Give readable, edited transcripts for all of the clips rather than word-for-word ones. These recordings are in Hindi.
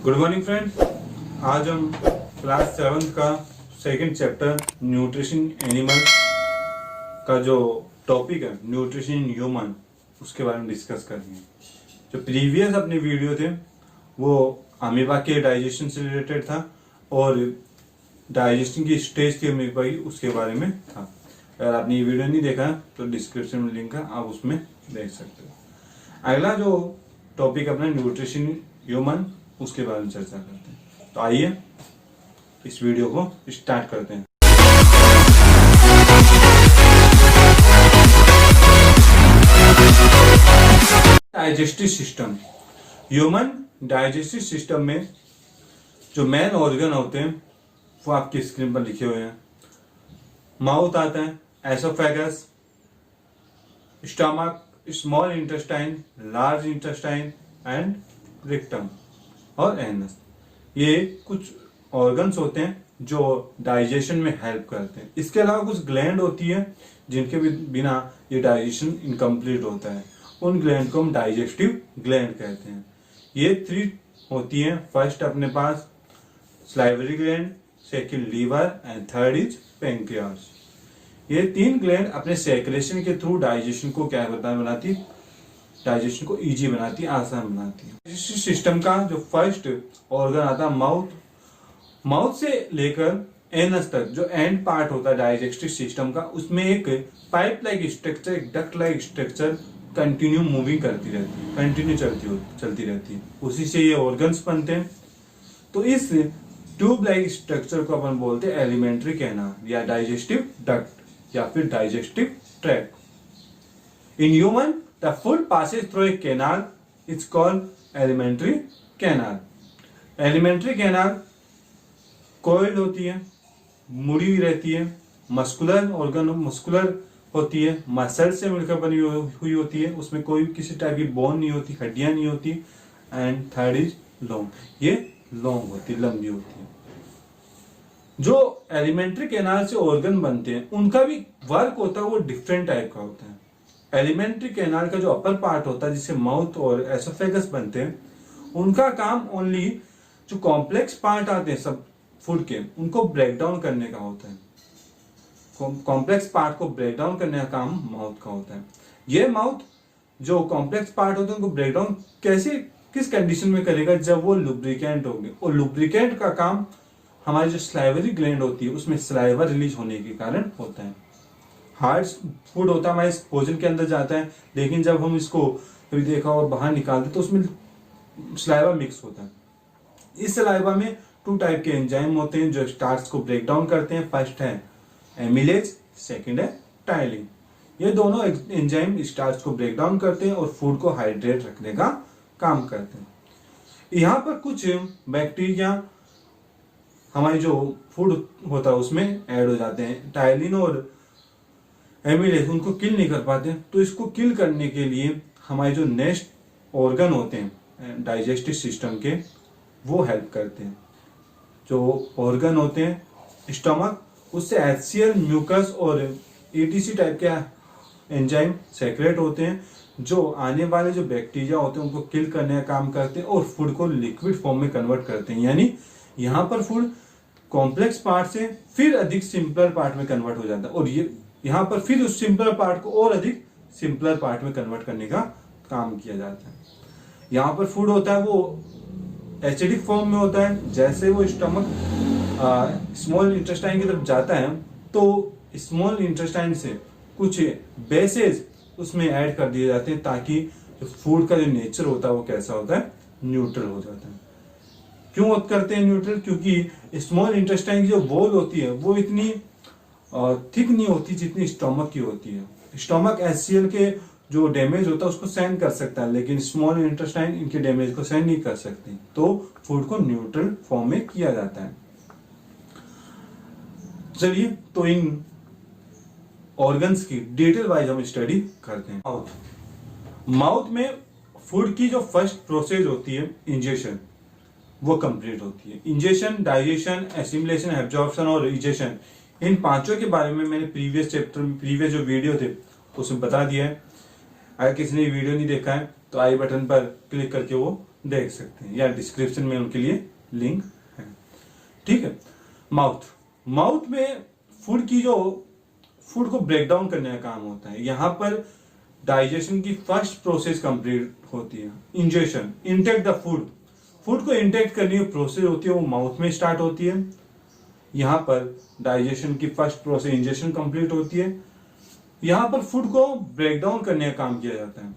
Good morning friends. आज हम क्लास 7th का सेकंड चैप्टर न्यूट्रिशन एनिमल का जो टॉपिक है न्यूट्रिशन इन ह्यूमन उसके बारे में डिस्कस करेंगे। जो प्रीवियस अपने वीडियो थे वो अमीबा के डाइजेशन से रिलेटेड था और डाइजेशन की स्टेज की अमीबा की उसके बारे में था। अगर आपने ये वीडियो नहीं देखा है तो डिस्क्रिप्शन में लिंक है, आप उसमें देख सकते हो। अगला जो टॉपिक अपना न्यूट्रिशन ह्यूमन उसके बारे में चर्चा करते हैं। तो आइए इस वीडियो को स्टार्ट करते हैं। Digestive system. Human digestive system में जो मेन ऑर्गन होते हैं वो आपकी स्क्रीन पर लिखे हुए हैं। माउथ आता है, oesophagus, stomach, small intestine, large intestine and rectum और एनस। ये कुछ ऑर्गन्स होते हैं जो डाइजेशन में हेल्प करते हैं। इसके अलावा कुछ ग्लैंड होती है जिनके बिना ये डाइजेशन इनकम्प्लीट होता है। उन ग्लैंड को हम डाइजेस्टिव ग्लैंड कहते हैं। ये 3 होती हैं। फर्स्ट अपने पास salivary gland, second liver and third is pancreas. ये 3 ग्लैंड अपने सेक्रेशन के थ्रू डाइजेशन को क्या बनाती, डाइजेशन को इजी बनाती, आसान बनाती है। डाइजेस्टिव सिस्टम का जो फर्स्ट ऑर्गन आता है माउथ से लेकर एनस तक जो एंड पार्ट होता है डाइजेस्टिव सिस्टम का, उसमें एक पाइप लाइक स्ट्रक्चर, एक duct like structure continue moving करती रहती है, कंटिन्यू चलती रहती है। उसी से ये ऑर्गन्स बनते हैं। तो इस ट्यूब लाइक स्ट्रक्चर को अपन बोलते हैं एलिमेंट्री कैनाल या डाइजेस्टिव डक्ट या फिर digestive tract. In human the food passes through a canal, it's called alimentary canal. Alimentary canal coiled होती है, मुड़ी हुई रहती है, मस्कुलर ऑर्गन मस्कुलर होती है, मसल से मिलकर बनी हुई होती है, उसमें कोई किसी टाइप की बोन नहीं होती, हड्डियां नहीं होती। एंड थर्ड इज लॉन्ग, ये लॉन्ग होती है, लंबी होती है। जो एलिमेंट्री कैनाल से ऑर्गन बनते हैं उनका भी वर्क होता है, वो डिफरेंट टाइप का होता है। एलिमेंट्री कैनाल का जो अपर पार्ट होता है जिससे माउथ और एसोफेगस बनते हैं, उनका काम ओनली जो कॉम्प्लेक्स पार्ट आते हैं सब फूड के, उनको ब्रेक डाउन करने का होता है। कॉम्प्लेक्स पार्ट को ब्रेक डाउन करने का काम माउथ का होता है। ये माउथ जो कॉम्प्लेक्स पार्ट होते हैं उनको ब्रेक डाउन कैसे, किस कंडीशन में करेगा, जब वो लुब्रिकेंट होंगे। और लुब्रिकेंट का काम हमारी जो स्लाइवरी ग्लैंड होती है उसमें स्लाइवा रिलीज होने के कारण होता है। हार्ड फूड होता है हमारे भोजन के अंदर जाता है, लेकिन जब हम इसको कभी देखा और बाहर निकालते तो उसमें स्लाइवा मिक्स होता है। इस स्लाइवा में 2 टाइप के एंजाइम होते हैं जो स्टार्च को ब्रेक डाउन करते हैं। फर्स्ट है एमिलेज, सेकंड है टाइलिन। ये दोनों एंजाइम स्टार्च को ब्रेक डाउन करते हैं और फूड को हाइड्रेट रखने का काम करते हैं। यहाँ पर कुछ बैक्टीरिया हमारी जो फूड होता है उसमें ऐड हो जाते हैं। टाइलिन और एमिलेज उनको किल नहीं कर पाते, तो इसको किल करने के लिए हमारे जो नेक्स्ट ऑर्गन होते हैं डाइजेस्टिव सिस्टम के, वो हेल्प करते हैं। जो ऑर्गन होते हैं स्टमक, उससे HCl, म्यूकस और ETC टाइप के एंजाइम सेक्रेट होते हैं जो आने वाले जो बैक्टीरिया होते हैं उनको किल करने का काम करते हैं और फूड को लिक्विड फॉर्म में कन्वर्ट करते हैं। यानी यहाँ पर फूड कॉम्प्लेक्स पार्ट से फिर अधिक सिंपलर पार्ट में कन्वर्ट हो जाता है और ये यहाँ पर फिर उस सिंपलर पार्ट को और अधिक सिंपलर पार्ट में कन्वर्ट करने का काम किया जाता है। यहाँ पर फूड होता है वो एसिडिक फॉर्म में होता है। जैसे वो स्टमक स्मॉल इंटेस्टाइन की तरफ जाता है तो स्मॉल इंटेस्टाइन से कुछ बेसेस उसमें ऐड कर दिए जाते हैं ताकि जो फूड का जो नेचर होता है वो कैसा होता है, न्यूट्रल हो जाता है। क्यों करते हैं न्यूट्रल? क्योंकि स्मॉल इंटेस्टाइन की जो वॉल होती है वो इतनी थिक नहीं होती जितनी स्टमक की होती है। स्टमक HCl के जो डैमेज होता है उसको सहन कर सकता है, लेकिन स्मॉल इंटेस्टाइन इनके डैमेज को सहन नहीं कर सकती, तो फूड को न्यूट्रल फॉर्म में किया जाता है। चलिए तो इन ऑर्गन्स की डिटेल वाइज हम स्टडी करते हैं। माउथ में फूड की जो फर्स्ट प्रोसेस होती है इंजेशन, वो कंप्लीट होती है। इंजेशन, डाइजेशन, एसिमिलेशन, एब्जॉर्प्शन और इजेशन, इन 5 के बारे में मैंने प्रीवियस चैप्टर में, प्रीवियस जो वीडियो थे उसमें बता दिया है। अगर किसी ने वीडियो नहीं देखा है तो आई बटन पर क्लिक करके वो देख सकते हैं या डिस्क्रिप्शन में उनके लिए लिंक है। ठीक है। माउथ में फूड को ब्रेक डाउन करने का काम होता है। यहाँ पर डाइजेशन की फर्स्ट प्रोसेस कंप्लीट होती है, इंजेशन, इंटेक द फूड को इंटेक्ट करने की प्रोसेस होती है वो माउथ में स्टार्ट होती है। यहाँ पर डाइजेशन की फर्स्ट प्रोसेस इंजेशन कंप्लीट होती है। यहाँ पर फूड को ब्रेक डाउन करने का काम किया जाता है।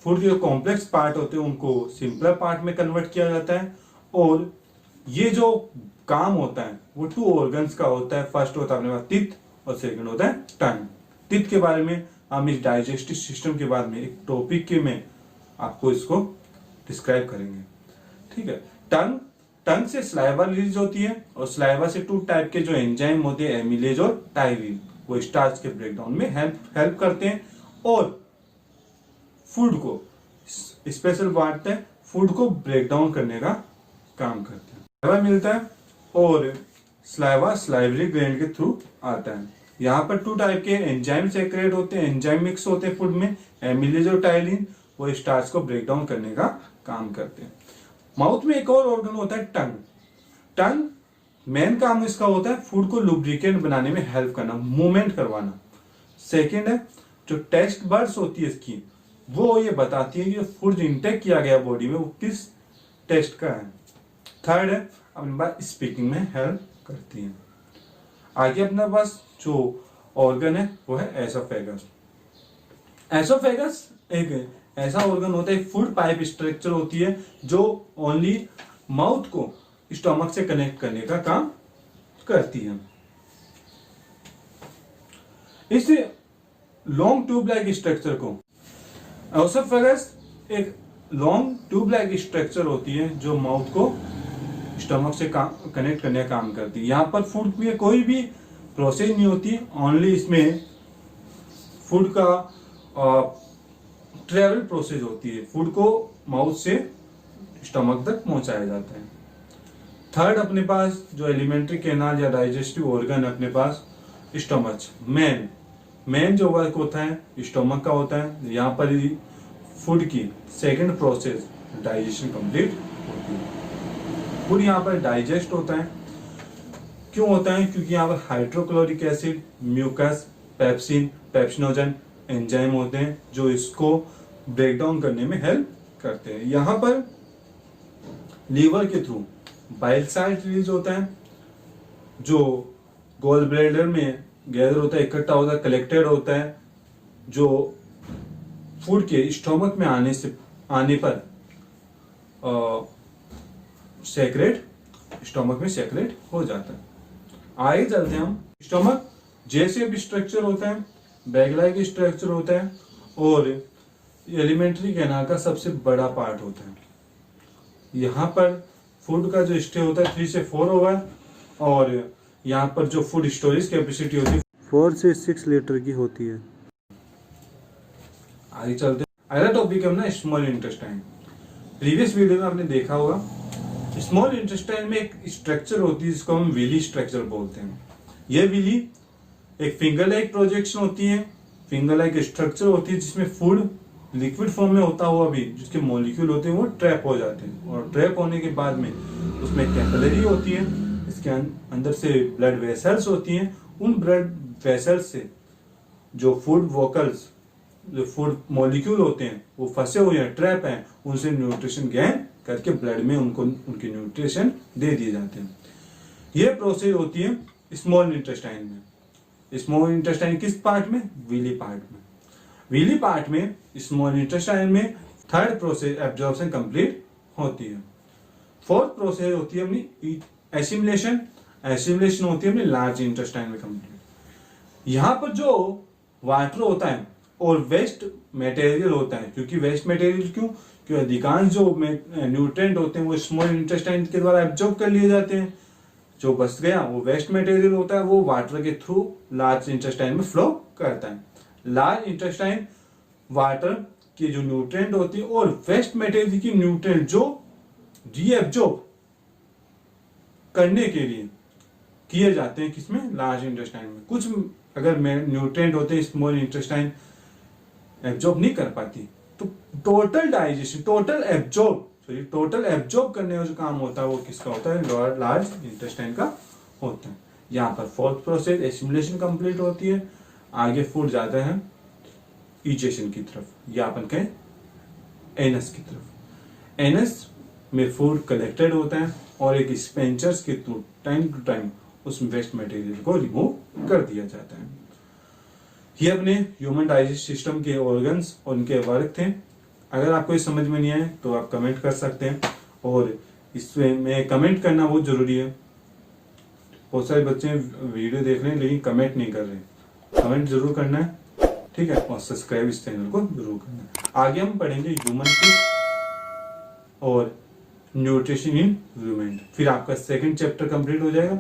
फूड के जो कॉम्प्लेक्स पार्ट होते हैं उनको सिंपलर पार्ट में कन्वर्ट किया जाता है। और ये जो काम होता है वो 2 ऑर्गन्स का होता है। फर्स्ट होता है अपने पास टीथ और सेकंड होता है टंग। टीथ के बारे में हम इस डाइजेस्टिव सिस्टम के बाद में एक टॉपिक के में आपको इसको डिस्क्राइब करेंगे। ठीक है। टंग से स्लाइवा रिलीज होती है और स्लाइवा से 2 टाइप के जो एंजाइम होते हैं, एमिलेज और टायरिन, वो स्टार्च के ब्रेकडाउन में हेल्प करते हैं और फूड को स्पेशल बांटते हैं, फूड को ब्रेक डाउन करने का काम करते हैं। स्लाइवा मिलता है और स्लाइवा स्लाइवरी ग्लैंड के थ्रू आता है। यहाँ पर 2 टाइप के एंजाइम सेक्रेट होते हैं, एंजाइम मिक्स होते हैं फूड में, एमिलेज और टायलिन, वो स्टार्च को ब्रेक डाउन करने का काम करते हैं। माउथ में एक और ऑर्गन होता है टंग मेन काम इसका होता है फूड को लुब्रिकेंट बनाने में हेल्प करना, मूवमेंट करवाना। सेकेंड है जो टेस्ट बर्ड्स होती है इसकी, वो ये बताती है कि फूड जो इंटेक किया गया बॉडी में वो किस टेस्ट का है। थर्ड है अपने पास स्पीकिंग में हेल्प करती है। आगे अपने पास जो ऑर्गन है वो है एसोफेगस। एसोफेगस एक ऐसा ऑर्गन होता है, फूड पाइप स्ट्रक्चर होती है जो ओनली माउथ को स्टमक से कनेक्ट करने का काम करती है। इस लॉन्ग ट्यूब लाइक स्ट्रक्चर को एसोफेगस एक लॉन्ग ट्यूब लाइक स्ट्रक्चर होती है जो माउथ को स्टमक से कनेक्ट करने का काम करती है। यहाँ पर फूड में कोई भी प्रोसेस नहीं होती, ओनली इसमें फूड का ट्रेवल प्रोसेस होती है। फूड को माउथ से स्टमक तक पहुंचाया जाता है। थर्ड अपने पास जो एलिमेंट्री कैनाल या डाइजेस्टिव ऑर्गन अपने पास स्टमच, मेन जो वर्क होता है स्टमक का होता है। यहाँ पर फूड की सेकंड प्रोसेस डाइजेशन कंप्लीट होती है। फूड यहाँ पर डाइजेस्ट होता है। क्यों होता है? क्योंकि यहाँ पर hydrochloric acid, mucus, pepsinogen enzyme होते हैं जो इसको ब्रेक डाउन करने में हेल्प करते हैं। यहाँ पर लीवर के थ्रू बाइल साल्ट रिलीज होता है जो गोल ब्लैडर में गैदर होता है, इकट्ठा होता है, कलेक्टेड होता है, जो फूड के स्टोमक में आने पर सेक्रेट स्टोमक में सेक्रेट हो जाता है। आगे चलते हैं हम। स्टोमक जैसे स्ट्रक्चर होता है, बैग लाइक स्ट्रक्चर होता है और एलिमेंट्री कैनाल का सबसे बड़ा पार्ट होता है। यहाँ पर फूड का जो स्टे होता है 3 से 4 होगा और यहाँ पर जो फूड स्टोरेज कैपेसिटी होती है 4 से 6 लीटर की होती है। आगे चलते हैं। अगला टॉपिक है ना स्मॉल इंटेस्टाइन। प्रीवियस वीडियो में आपने देखा होगा स्मॉल इंटेस्टाइन में एक स्ट्रक्चर होती है जिसको हम विली स्ट्रक्चर बोलते हैं। यह विली एक फिंगर लाइक प्रोजेक्शन होती है, फिंगर लाइक स्ट्रक्चर होती है जिसमें फूड लिक्विड फॉर्म में होता हुआ भी जिसके मॉलिक्यूल होते हैं वो ट्रैप हो जाते हैं और ट्रैप होने के बाद में उसमें कैपिलरी होती है, इसके अंदर से ब्लड वेसल्स होती हैं। उन ब्लड वेसल्स से जो फूड वोकल्स, जो फूड मॉलिक्यूल होते हैं वो फंसे हुए हैं, ट्रैप हैं, उनसे न्यूट्रिशन गेन करके ब्लड में उनको उनके न्यूट्रिशन दे दिए जाते हैं। ये प्रोसेस होती है स्मॉल इंटेस्टाइन में। स्मॉल इंटेस्टाइन किस पार्ट में? विली पार्ट में। विली पार्ट में स्मॉल इंटेस्टाइन में थर्ड प्रोसेस एब्जॉर्प्शन कंप्लीट होती है। फोर्थ प्रोसेस होती है अपनी एसिमिलेशन। एसिमिलेशन होती है अपनी लार्ज इंटेस्टाइन में कंप्लीट। यहाँ पर जो वाटर होता है और वेस्ट मटेरियल होता है, क्योंकि वेस्ट मटेरियल क्योंकि अधिकांश जो न्यूट्रिएंट होते हैं वो स्मॉल इंटेस्टाइन के द्वारा एब्जॉर्ब कर लिए जाते हैं। जो बच गया वो वेस्ट मटेरियल होता है, वो वाटर के थ्रू लार्ज इंटेस्टाइन में फ्लो करता है। लार्ज इंटेस्टाइन वाटर की जो न्यूट्रिएंट होती है और वेस्ट मटेरियल की न्यूट्रिएंट जो रीएब्जॉर्ब करने के लिए किए जाते हैं किसमें? लार्ज इंटेस्टाइन में। कुछ अगर न्यूट्रिएंट होते हैं स्मॉल इंटेस्टाइन एब्जॉर्ब नहीं कर पाती तो total digestion, total absorb sorry total absorb करने का जो काम होता है वो किसका होता है, लार्ज इंटेस्टाइन का होता है। यहाँ पर फोर्थ प्रोसेस एसिमिलेशन कंप्लीट होती है, आगे फूड जाता है इजेशन की तरफ, या अपन कहें एनस की तरफ। एनस में फूड कलेक्टेड होता है और एक स्पेंचर्स के थ्रू टाइम टू टाइम उस वेस्ट मटेरियल को रिमूव कर दिया जाता है। ये अपने ह्यूमन डाइजेस्ट सिस्टम के ऑर्गन्स और उनके वर्क थे। अगर आपको ये समझ में नहीं आए तो आप कमेंट कर सकते हैं, और इसमें कमेंट करना बहुत जरूरी है। बहुत सारे बच्चे वीडियो देख रहे हैं लेकिन कमेंट नहीं कर रहे। कमेंट जरूर करना है, ठीक है, और सब्सक्राइब इस चैनल को जरूर करना है। आगे हम पढ़ेंगे ह्यूमन फूड और न्यूट्रिशन इन ह्यूमन, फिर आपका सेकंड चैप्टर कंप्लीट हो जाएगा।